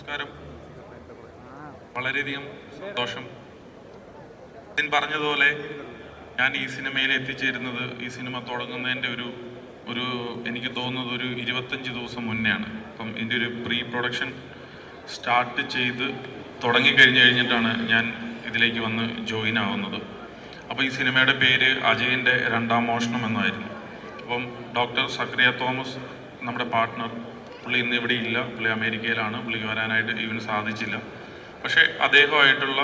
നമസ്കാരം. വളരെയധികം സന്തോഷം. പറഞ്ഞതുപോലെ ഞാൻ ഈ സിനിമയിൽ എത്തിച്ചേരുന്നത് ഈ സിനിമ തുടങ്ങുന്നതിൻ്റെ ഒരു എനിക്ക് തോന്നുന്നത് ഒരു 25 ദിവസം മുന്നെയാണ്. അപ്പം ഇതിൻ്റെ ഒരു പ്രീ പ്രൊഡക്ഷൻ സ്റ്റാർട്ട് ചെയ്ത് കഴിഞ്ഞിട്ടാണ് ഞാൻ ഇതിലേക്ക് വന്ന് ജോയിൻ ആവുന്നത്. അപ്പോൾ ഈ സിനിമയുടെ പേര് അജയൻ്റെ രണ്ടാം മോഷണം എന്നായിരുന്നു. അപ്പം ഡോക്ടർ സക്രിയ തോമസ് നമ്മുടെ പാർട്ട്ണർ, പുള്ളി ഇന്ന് ഇവിടെ ഇല്ല, പുള്ളി അമേരിക്കയിലാണ്, പുള്ളിക്ക് വരാനായിട്ട് ഈവൻ സാധിച്ചില്ല. പക്ഷേ അദ്ദേഹമായിട്ടുള്ള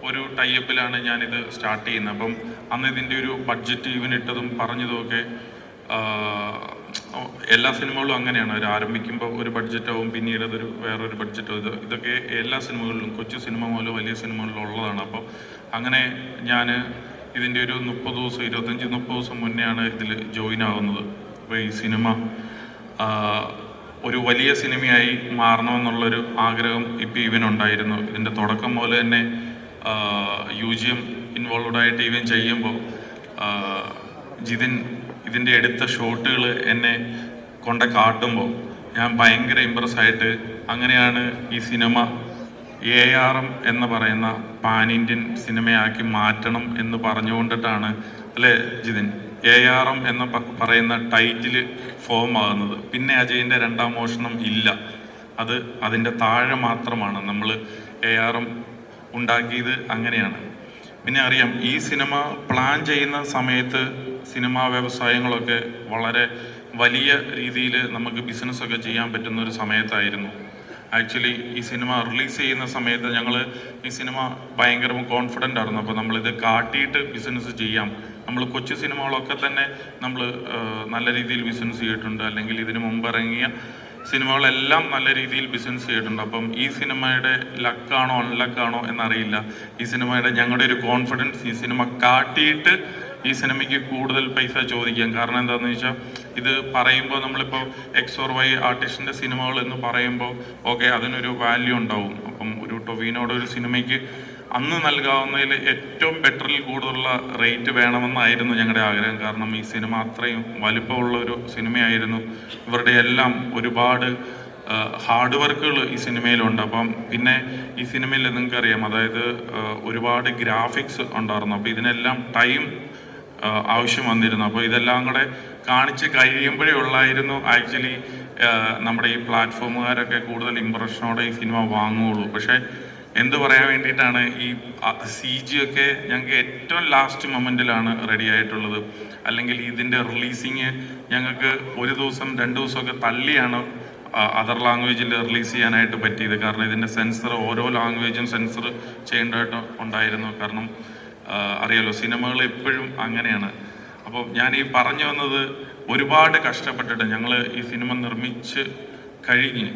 ഒരു ടൈപ്പിലാണ് ഞാനിത് സ്റ്റാർട്ട് ചെയ്യുന്നത്. അപ്പം അന്ന് ഇതിൻ്റെ ഒരു ബഡ്ജറ്റ് ഈവൻ ഇട്ടതും പറഞ്ഞതുമൊക്കെ എല്ലാ സിനിമകളും അങ്ങനെയാണ്. അവർ ആരംഭിക്കുമ്പോൾ ഒരു ബഡ്ജറ്റാവും, പിന്നീട് അതൊരു വേറൊരു ബഡ്ജറ്റാവും. ഇതൊക്കെ എല്ലാ സിനിമകളിലും, കൊച്ചു സിനിമ മുതൽ വലിയ സിനിമകളിലും ഉള്ളതാണ്. അപ്പോൾ അങ്ങനെ ഞാൻ ഇതിൻ്റെ ഒരു 25-30 ദിവസം മുന്നെയാണ് ഇതിൽ ജോയിൻ ആവുന്നത്. അപ്പോൾ ഈ സിനിമ ഒരു വലിയ സിനിമയായി മാറണമെന്നുള്ളൊരു ആഗ്രഹം ഇപ്പോൾ ഇവനുണ്ടായിരുന്നു. ഇതിൻ്റെ തുടക്കം പോലെ തന്നെ UGM ഇൻവോൾവ്ഡായിട്ട് ഇവൻ ചെയ്യുമ്പോൾ ജിതിൻ ഇതിൻ്റെ എടുത്ത ഷോട്ടുകൾ എന്നെ കാട്ടുമ്പോൾ ഞാൻ ഭയങ്കര ഇമ്പ്രസ്സായിട്ട്, അങ്ങനെയാണ് ഈ സിനിമ ARM എന്ന് പറയുന്ന പാൻ ഇന്ത്യൻ സിനിമയാക്കി മാറ്റണം എന്ന് പറഞ്ഞുകൊണ്ടിട്ടാണ് അല്ലേ ജിതിൻ ARM എന്ന് പറയുന്ന ടൈറ്റിൽ ഫോം ആകുന്നത്. പിന്നെ അജയൻ്റെ രണ്ടാം മോഷണം ഇല്ല, അത് അതിൻ്റെ താഴെ മാത്രമാണ്. നമ്മൾ ARM ഉണ്ടാക്കിയത് അങ്ങനെയാണ്. പിന്നെ അറിയാം, ഈ സിനിമ പ്ലാൻ ചെയ്യുന്ന സമയത്ത് സിനിമാ വ്യവസായങ്ങളൊക്കെ വളരെ വലിയ രീതിയിൽ നമുക്ക് ബിസിനസ്സൊക്കെ ചെയ്യാൻ പറ്റുന്ന ഒരു സമയത്തായിരുന്നു. ആക്ച്വലി ഈ സിനിമ റിലീസ് ചെയ്യുന്ന സമയത്ത് ഞങ്ങൾ ഈ സിനിമ ഭയങ്കര കോൺഫിഡൻ്റ് ആയിരുന്നു. അപ്പോൾ നമ്മളിത് കാട്ടിയിട്ട് ബിസിനസ് ചെയ്യാം. നമ്മൾ കൊച്ചു സിനിമകളൊക്കെ തന്നെ നമ്മൾ നല്ല രീതിയിൽ ബിസിനസ് ചെയ്തിട്ടുണ്ട്, അല്ലെങ്കിൽ ഇതിനു മുമ്പ് ഇറങ്ങിയ സിനിമകളെല്ലാം നല്ല രീതിയിൽ ബിസിനസ് ചെയ്തിട്ടുണ്ട്. അപ്പം ഈ സിനിമയുടെ ലക്കാണോ അൺലക്കാണോ എന്നറിയില്ല. ഈ സിനിമയുടെ ഞങ്ങളുടെ ഒരു കോൺഫിഡൻസ്, ഈ സിനിമ കാട്ടിയിട്ട് ഈ സിനിമയ്ക്ക് കൂടുതൽ പൈസ ചോദിക്കാം. കാരണം എന്താണെന്ന് വെച്ചാൽ, ഇത് പറയുമ്പോൾ നമ്മളിപ്പോൾ XY ആർട്ടിസ്റ്റിൻ്റെ സിനിമകൾ എന്ന് പറയുമ്പോൾ ഓക്കെ, അതിനൊരു വാല്യൂ ഉണ്ടാവും. അപ്പം ഒരു ടൊവിനോയുടെ ഒരു സിനിമയ്ക്ക് അന്ന് നൽകാവുന്നതിൽ ഏറ്റവും ബെറ്ററിൽ കൂടുതലുള്ള റേറ്റ് വേണമെന്നായിരുന്നു ഞങ്ങളുടെ ആഗ്രഹം. കാരണം ഈ സിനിമ അത്രയും വലിപ്പമുള്ള ഒരു സിനിമയായിരുന്നു. ഇവരുടെ എല്ലാം ഒരുപാട് ഹാർഡ് വർക്കുകൾ ഈ സിനിമയിലുണ്ട്. അപ്പം പിന്നെ ഈ സിനിമയിൽ നിങ്ങൾക്കറിയാം, അതായത് ഒരുപാട് ഗ്രാഫിക്സ് ഉണ്ടായിരുന്നു. അപ്പോൾ ഇതിനെല്ലാം ടൈം ആവശ്യം വന്നിരുന്നു. അപ്പോൾ ഇതെല്ലാം കൂടെ കാണിച്ച് കഴിയുമ്പോഴേ ഉള്ളായിരുന്നു ആക്ച്വലി നമ്മുടെ ഈ പ്ലാറ്റ്ഫോമുകാരൊക്കെ കൂടുതൽ ഇമ്പ്രഷനോടെ ഈ സിനിമ വാങ്ങുകയുള്ളൂ. പക്ഷേ എന്ത് പറയാൻ വേണ്ടിയിട്ടാണ്, ഈ CG ഒക്കെ ഞങ്ങൾക്ക് ഏറ്റവും ലാസ്റ്റ് മൊമെൻറ്റിലാണ് റെഡി ആയിട്ടുള്ളത്. അല്ലെങ്കിൽ ഇതിൻ്റെ റിലീസിങ് ഞങ്ങൾക്ക് 1 ദിവസം 2 ദിവസമൊക്കെ തള്ളിയാണ് അതർ ലാംഗ്വേജിൽ റിലീസ് ചെയ്യാനായിട്ട് പറ്റിയത്. കാരണം ഇതിൻ്റെ സെൻസർ ഓരോ ലാംഗ്വേജും സെൻസർ ചെയ്യേണ്ടതായിട്ട് ഉണ്ടായിരുന്നു. കാരണം അറിയാലോ, സിനിമകൾ എപ്പോഴും അങ്ങനെയാണ്. അപ്പോൾ ഞാൻ ഈ പറഞ്ഞു വന്നത്, ഒരുപാട് കഷ്ടപ്പെട്ടിട്ട് ഞങ്ങൾ ഈ സിനിമ നിർമ്മിച്ച് കഴിഞ്ഞ്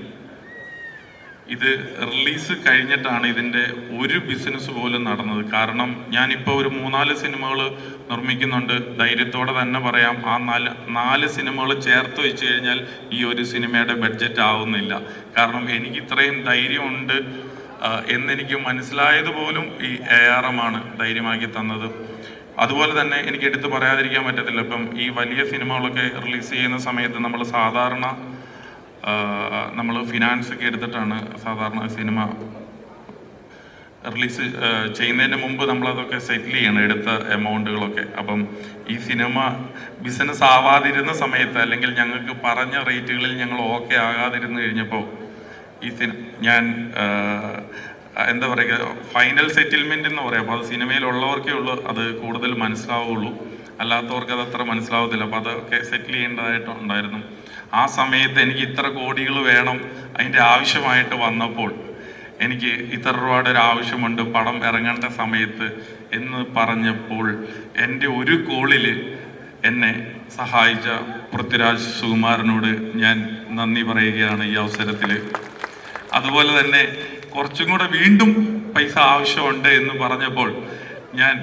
ഇത് റിലീസ് കഴിഞ്ഞിട്ടാണ് ഇതിൻ്റെ ഒരു ബിസിനസ് പോലും നടന്നത്. കാരണം ഞാനിപ്പോൾ ഒരു 3-4 സിനിമകൾ നിർമ്മിക്കുന്നുണ്ട്. ധൈര്യത്തോടെ തന്നെ പറയാം, ആ 4 സിനിമകൾ ചേർത്ത് വെച്ച് കഴിഞ്ഞാൽ ഈ ഒരു സിനിമയുടെ ബഡ്ജറ്റ് ആവുന്നില്ല. കാരണം എനിക്ക് ഇത്രയും ധൈര്യമുണ്ട് എന്നെനിക്ക് മനസ്സിലായത് പോലും ഈ ARM ആണ് ധൈര്യമാക്കി തന്നത്. അതുപോലെ തന്നെ എനിക്ക് എടുത്ത് പറയാതിരിക്കാൻ പറ്റത്തില്ല. ഇപ്പം ഈ വലിയ സിനിമകളൊക്കെ റിലീസ് ചെയ്യുന്ന സമയത്ത് നമ്മൾ ഫിനാൻസ് ഒക്കെ എടുത്തിട്ടാണ് സാധാരണ സിനിമ റിലീസ് ചെയ്യുന്നതിന് മുമ്പ് നമ്മളതൊക്കെ സെറ്റിൽ ചെയ്യണം, എടുത്ത എമൗണ്ടുകളൊക്കെ. അപ്പം ഈ സിനിമ ബിസിനസ് ആവാതിരുന്ന സമയത്ത്, അല്ലെങ്കിൽ ഞങ്ങൾക്ക് പറഞ്ഞ റേറ്റുകളിൽ ഞങ്ങൾ ഓക്കെ ആകാതിരുന്ന് കഴിഞ്ഞപ്പോൾ ഞാൻ എന്താ പറയുക, ഫൈനൽ സെറ്റിൽമെൻ്റ് എന്ന് പറയാം. അപ്പോൾ അത് സിനിമയിലുള്ളവർക്കേ ഉള്ളൂ അത് കൂടുതൽ മനസ്സിലാവുള്ളൂ, അല്ലാത്തവർക്ക് അത് അത്ര മനസ്സിലാവത്തില്ല. അപ്പോൾ അതൊക്കെ സെറ്റിൽ ചെയ്യേണ്ടതായിട്ടുണ്ടായിരുന്നു. ആ സമയത്ത് എനിക്ക് ഇത്ര കോടികൾ വേണം, അതിൻ്റെ ആവശ്യമായിട്ട് വന്നപ്പോൾ എനിക്ക് ഇത്ര രൂപയുടെ ഒരു ആവശ്യമുണ്ട് പടം ഇറങ്ങേണ്ട സമയത്ത് എന്ന് പറഞ്ഞപ്പോൾ എൻ്റെ ഒരു കോളിൽ എന്നെ സഹായിച്ച പൃഥ്വിരാജ് സുകുമാരനോട് ഞാൻ നന്ദി പറയുകയാണ് ഈ അവസരത്തിൽ. അതുപോലെ തന്നെ കുറച്ചും കൂടെ വീണ്ടും പൈസ ആവശ്യമുണ്ട് എന്ന് പറഞ്ഞപ്പോൾ ഞാൻ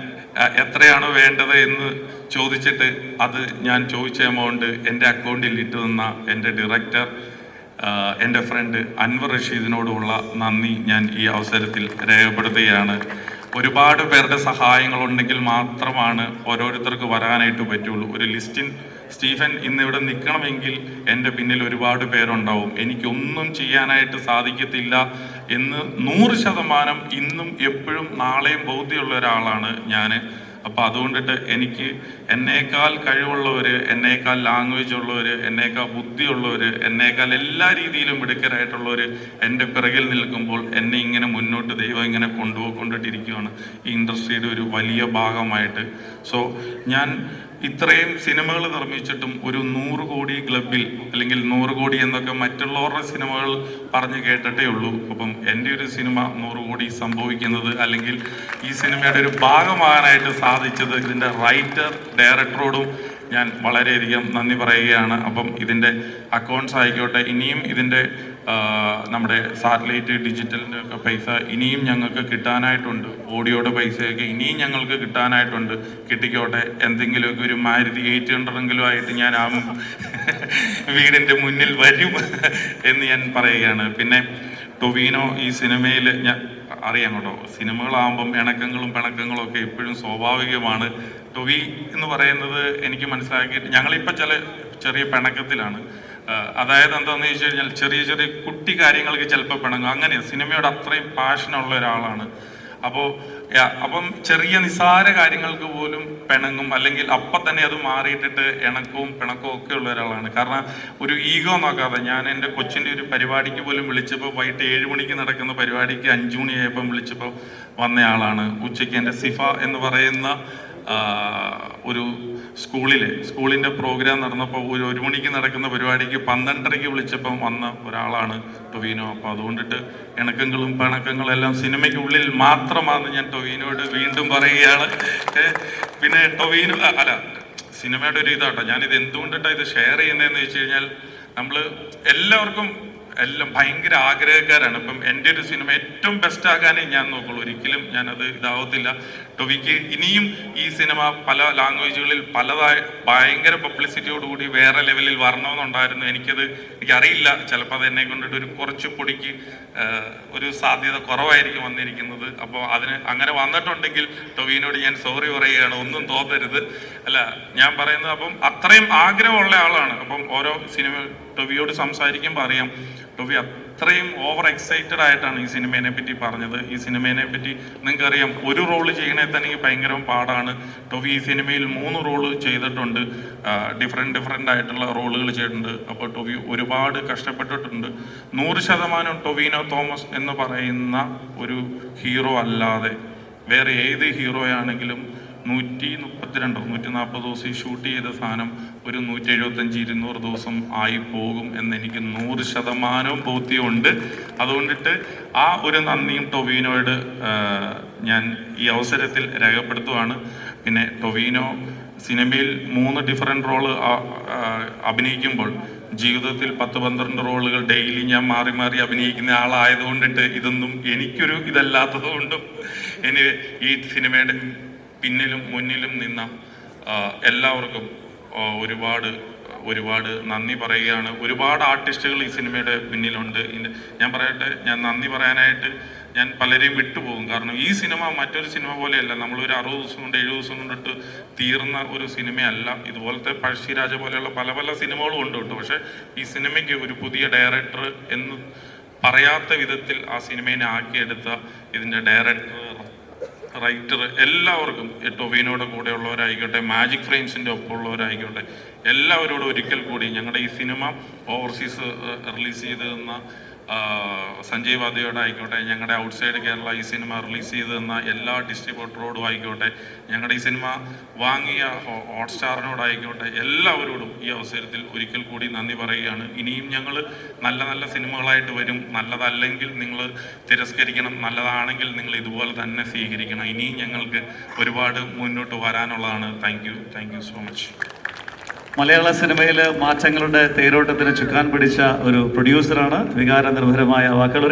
എത്രയാണ് വേണ്ടത് എന്ന് ചോദിച്ചിട്ട് അത് ഞാൻ ചോദിച്ച എമൗണ്ട് എൻ്റെ അക്കൗണ്ടിൽ ഇട്ടു തന്ന എൻ്റെ ഡയറക്ടർ, എൻ്റെ ഫ്രണ്ട് അൻവർ റഷീദിനോടുള്ള നന്ദി ഞാൻ ഈ അവസരത്തിൽ രേഖപ്പെടുത്തുകയാണ്. ഒരുപാട് പേരുടെ സഹായങ്ങളുണ്ടെങ്കിൽ മാത്രമാണ് ഓരോരുത്തർക്ക് വരാനായിട്ട് പറ്റുള്ളൂ. ഒരു ലിസ്റ്റിൻ സ്റ്റീഫൻ ഇന്നിവിടെ നിൽക്കണമെങ്കിൽ എൻ്റെ പിന്നിൽ ഒരുപാട് പേരുണ്ടാവും. എനിക്കൊന്നും ചെയ്യാനായിട്ട് സാധിക്കത്തില്ല എന്ന് 100% ഇന്നും എപ്പോഴും നാളെയും ബോധ്യമുള്ള ഒരാളാണ് ഞാൻ. അപ്പോൾ അതുകൊണ്ടിട്ട് എനിക്ക് എന്നേക്കാൾ കഴിവുള്ളവർ, എന്നേക്കാൾ ലാംഗ്വേജ് ഉള്ളവർ, എന്നേക്കാൾ ബുദ്ധിയുള്ളവർ, എന്നേക്കാൾ എല്ലാ രീതിയിലും മിടുക്കരായിട്ടുള്ളവർ എൻ്റെ പിറകിൽ നിൽക്കുമ്പോൾ എന്നെ ഇങ്ങനെ മുന്നോട്ട് ദൈവം ഇങ്ങനെ കൊണ്ടുപോയിക്കൊണ്ടിട്ടിരിക്കുകയാണ് ഈ ഇൻഡസ്ട്രിയുടെ ഒരു വലിയ ഭാഗമായിട്ട്. സോ ഞാൻ ഇത്രയും സിനിമകൾ നിർമ്മിച്ചിട്ടും ഒരു 100 കോടി ക്ലബിൽ, അല്ലെങ്കിൽ 100 കോടി എന്നൊക്കെ മറ്റുള്ളവരുടെ സിനിമകൾ പറഞ്ഞ് കേട്ടിട്ടേ ഉള്ളൂ. അപ്പം എൻ്റെ ഒരു സിനിമ 100 കോടി സംഭവിക്കുന്നത്, അല്ലെങ്കിൽ ഈ സിനിമയുടെ ഒരു ഭാഗമാകാനായിട്ട് സാധിച്ചത് ഇതിൻ്റെ റൈറ്റർ ഡയറക്ടറോടും ഞാൻ വളരെയധികം നന്ദി പറയുകയാണ്. അപ്പം ഇതിൻ്റെ അക്കൗണ്ട്സ് ആയിക്കോട്ടെ, ഇനിയും ഇതിൻ്റെ നമ്മുടെ സാറ്റലൈറ്റ് ഡിജിറ്റലിൻ്റെ ഒക്കെ പൈസ ഇനിയും ഞങ്ങൾക്ക് കിട്ടാനായിട്ടുണ്ട്, ഓഡിയോയുടെ പൈസയൊക്കെ ഇനിയും ഞങ്ങൾക്ക് കിട്ടാനായിട്ടുണ്ട്. കിട്ടിക്കോട്ടെ, എന്തെങ്കിലുമൊക്കെ ഒരു മാരുതി 800 ആയിട്ട് ഞാൻ ആ വീടിൻ്റെ മുന്നിൽ വരും എന്ന് ഞാൻ പറയുകയാണ്. പിന്നെ ടൊവീനോ ഈ സിനിമയിൽ ഞാൻ അറിയാം കേട്ടോ, സിനിമകളാകുമ്പം പിണക്കങ്ങളും ഒക്കെ എപ്പോഴും സ്വാഭാവികമാണ്. ടൊവി എന്ന് പറയുന്നത് എനിക്ക് മനസ്സിലാക്കിയിട്ട് ഞങ്ങളിപ്പോൾ ചെറിയ പിണക്കത്തിലാണ്. അതായത് എന്താണെന്ന് ചോദിച്ചു കഴിഞ്ഞാൽ ചെറിയ കുട്ടി കാര്യങ്ങൾക്ക് ചിലപ്പോൾ പിണങ്ങും. അങ്ങനെയാണ്, സിനിമയോട് അത്രയും പാഷനുള്ള ഒരാളാണ്. അപ്പം ചെറിയ നിസ്സാര കാര്യങ്ങൾക്ക് പോലും പിണങ്ങും, അല്ലെങ്കിൽ അപ്പം തന്നെ അത് മാറിയിട്ടിട്ട് ഇണക്കവും പിണക്കവും ഒക്കെ ഉള്ള ഒരാളാണ്. കാരണം ഒരു ഈഗോ നോക്കാതെ, ഞാൻ എൻ്റെ കൊച്ചിൻ്റെ ഒരു പരിപാടിക്ക് പോലും വിളിച്ചപ്പോൾ വൈകിട്ട് 7 മണിക്ക് നടക്കുന്ന പരിപാടിക്ക് 5 മണിയായപ്പം വിളിച്ചപ്പോൾ വന്നയാളാണ്. ഉച്ചയ്ക്ക് എൻ്റെ സിഫ എന്ന് പറയുന്ന ഒരു സ്കൂളിൻ്റെ പ്രോഗ്രാം നടന്നപ്പോൾ ഒരു 1 മണിക്ക് നടക്കുന്ന പരിപാടിക്ക് 12:30 വിളിച്ചപ്പം വന്ന ഒരാളാണ് ടൊവീനോ. അപ്പോൾ അതുകൊണ്ടിട്ട് ഇണക്കങ്ങളും പിണക്കങ്ങളും എല്ലാം സിനിമയ്ക്കുള്ളിൽ മാത്രമാണ് ഞാൻ ടൊവീനോട് വീണ്ടും പറയുകയാണ്. പിന്നെ ടൊവീനോ സിനിമയുടെ ഒരു ഇതാട്ടോ, ഞാനിത് എന്തുകൊണ്ടിട്ടാണ് ഇത് ഷെയർ ചെയ്യുന്നതെന്ന് വെച്ച് കഴിഞ്ഞാൽ, നമ്മൾ എല്ലാവർക്കും എല്ലാം ഭയങ്കര ആഗ്രഹക്കാരാണ്. ഇപ്പം എൻ്റെ ഒരു സിനിമ ഏറ്റവും ബെസ്റ്റ് ആകാനേ ഞാൻ നോക്കുള്ളൂ, ഒരിക്കലും ഞാനത് ഇതാവത്തില്ല. ടൊവിക്ക് ഇനിയും ഈ സിനിമ പല ലാംഗ്വേജുകളിൽ ഭയങ്കര പബ്ലിസിറ്റിയോടുകൂടി വേറെ ലെവലിൽ വരണമെന്നുണ്ടായിരുന്നു. എനിക്കറിയില്ല, ചിലപ്പോൾ അത് എന്നെ കൊണ്ടിട്ട് ഒരു കുറച്ച് പൊടിക്ക് ഒരു സാധ്യത കുറവായിരിക്കും വന്നിരിക്കുന്നത്. അപ്പോൾ അങ്ങനെ വന്നിട്ടുണ്ടെങ്കിൽ ടൊവീനോട് ഞാൻ സോറി പറയുകയാണ്, ഒന്നും തോന്നരുത്. ഞാൻ പറയുന്നത്, അപ്പം അത്രയും ആഗ്രഹമുള്ള ആളാണ്. അപ്പം ഓരോ സിനിമ ടൊവിയോട് സംസാരിക്കുമ്പോൾ അറിയാം, ടൊവി അത്രയും ഓവർ എക്സൈറ്റഡ് ആയിട്ടാണ് ഈ സിനിമേനെ പറ്റി പറഞ്ഞത്. ഈ സിനിമേനെ പറ്റി നിങ്ങൾക്കറിയാം, ഒരു റോള് ചെയ്യണേ തന്നെ ഭയങ്കര പാടാണ്. ടൊവി ഈ സിനിമയിൽ 3 റോള് ചെയ്തിട്ടുണ്ട്, ഡിഫറെൻ്റ് ആയിട്ടുള്ള റോളുകൾ ചെയ്തിട്ടുണ്ട്. അപ്പോൾ ടൊവി ഒരുപാട് കഷ്ടപ്പെട്ടിട്ടുണ്ട്. 100% ടൊവീനോ തോമസ് എന്ന് പറയുന്ന ഒരു ഹീറോ അല്ലാതെ വേറെ ഏത് ഹീറോയാണെങ്കിലും 140 ദിവസം ഷൂട്ട് ചെയ്ത സാധനം ഒരു 175-200 ദിവസം ആയി പോകും എന്നെനിക്ക് 100% ബോധ്യമുണ്ട്. അതുകൊണ്ടിട്ട് ആ ഒരു നന്ദിയും ടൊവീനോയോട് ഞാൻ ഈ അവസരത്തിൽ രേഖപ്പെടുത്തുവാണ്. പിന്നെ ടൊവീനോ സിനിമയിൽ 3 ഡിഫറെൻ്റ് റോള് അഭിനയിക്കുമ്പോൾ ജീവിതത്തിൽ 10-12 റോളുകൾ ഡെയിലി ഞാൻ മാറി അഭിനയിക്കുന്ന ആളായതുകൊണ്ടിട്ട് ഇതൊന്നും എനിക്കൊരു ഇതല്ലാത്തത് കൊണ്ടും ഈ സിനിമയുടെ പിന്നിലും മുന്നിലും നിന്ന എല്ലാവർക്കും ഒരുപാട് നന്ദി പറയുകയാണ്. ഒരുപാട് ആർട്ടിസ്റ്റുകൾ ഈ സിനിമയുടെ പിന്നിലുണ്ട്. ഞാൻ പറയട്ടെ, ഞാൻ നന്ദി പറയാനായിട്ട് ഞാൻ പലരെയും വിട്ടുപോകും. കാരണം ഈ സിനിമ മറ്റൊരു സിനിമ പോലെയല്ല. നമ്മളൊരു 60 ദിവസം കൊണ്ട് 70 ദിവസം കൊണ്ടിട്ട് തീർന്ന ഒരു സിനിമയല്ല. ഇതുപോലത്തെ പഴശ്ശിരാജ പോലെയുള്ള പല സിനിമകളും ഉണ്ട് കേട്ടോ. പക്ഷെ ഈ സിനിമയ്ക്ക് ഒരു പുതിയ ഡയറക്ടർ എന്ന് പറയാത്ത വിധത്തിൽ ആ സിനിമയെ ആക്കിയെടുത്ത ഇതിൻ്റെ ഡയറക്ടർ, റൈറ്റർ, എല്ലാവർക്കും, ടൊവീനോയുടെ കൂടെ ഉള്ളവരായിക്കോട്ടെ, മാജിക് ഫ്രെയിംസിൻ്റെ ഒപ്പമുള്ളവരായിക്കോട്ടെ, എല്ലാവരോടും ഒരിക്കൽ കൂടി ഞങ്ങളുടെ ഈ സിനിമ ഓവർസീസ് റിലീസ് ചെയ്ത് തന്ന സഞ്ജയ് വാദ്യയോട് ആയിക്കോട്ടെ, ഞങ്ങളുടെ ഔട്ട്സൈഡ് കേരള ഈ സിനിമ റിലീസ് ചെയ്ത് തന്ന എല്ലാ ഡിസ്ട്രിബ്യൂട്ടറോടും ആയിക്കോട്ടെ, ഞങ്ങളുടെ ഈ സിനിമ വാങ്ങിയ ഹോട്ട്സ്റ്റാറിനോടായിക്കോട്ടെ, എല്ലാവരോടും ഈ അവസരത്തിൽ ഒരിക്കൽ കൂടി നന്ദി പറയുകയാണ്. ഇനിയും ഞങ്ങൾ നല്ല സിനിമകളായിട്ട് വരും. നല്ലതല്ലെങ്കിൽ നിങ്ങൾ തിരസ്കരിക്കണം, നല്ലതാണെങ്കിൽ നിങ്ങൾ ഇതുപോലെ തന്നെ സ്വീകരിക്കണം. ഇനിയും ഞങ്ങൾക്ക് ഒരുപാട് മുന്നോട്ട് വരാനുള്ളതാണ്. Thank you so much. മലയാള സിനിമയിൽ മാറ്റങ്ങളുടെ തേരോട്ടത്തിന് ചുക്കാൻ പിടിച്ച ഒരു പ്രൊഡ്യൂസറാണ്. വികാരനിർഭരമായ വാക്കുകൾ.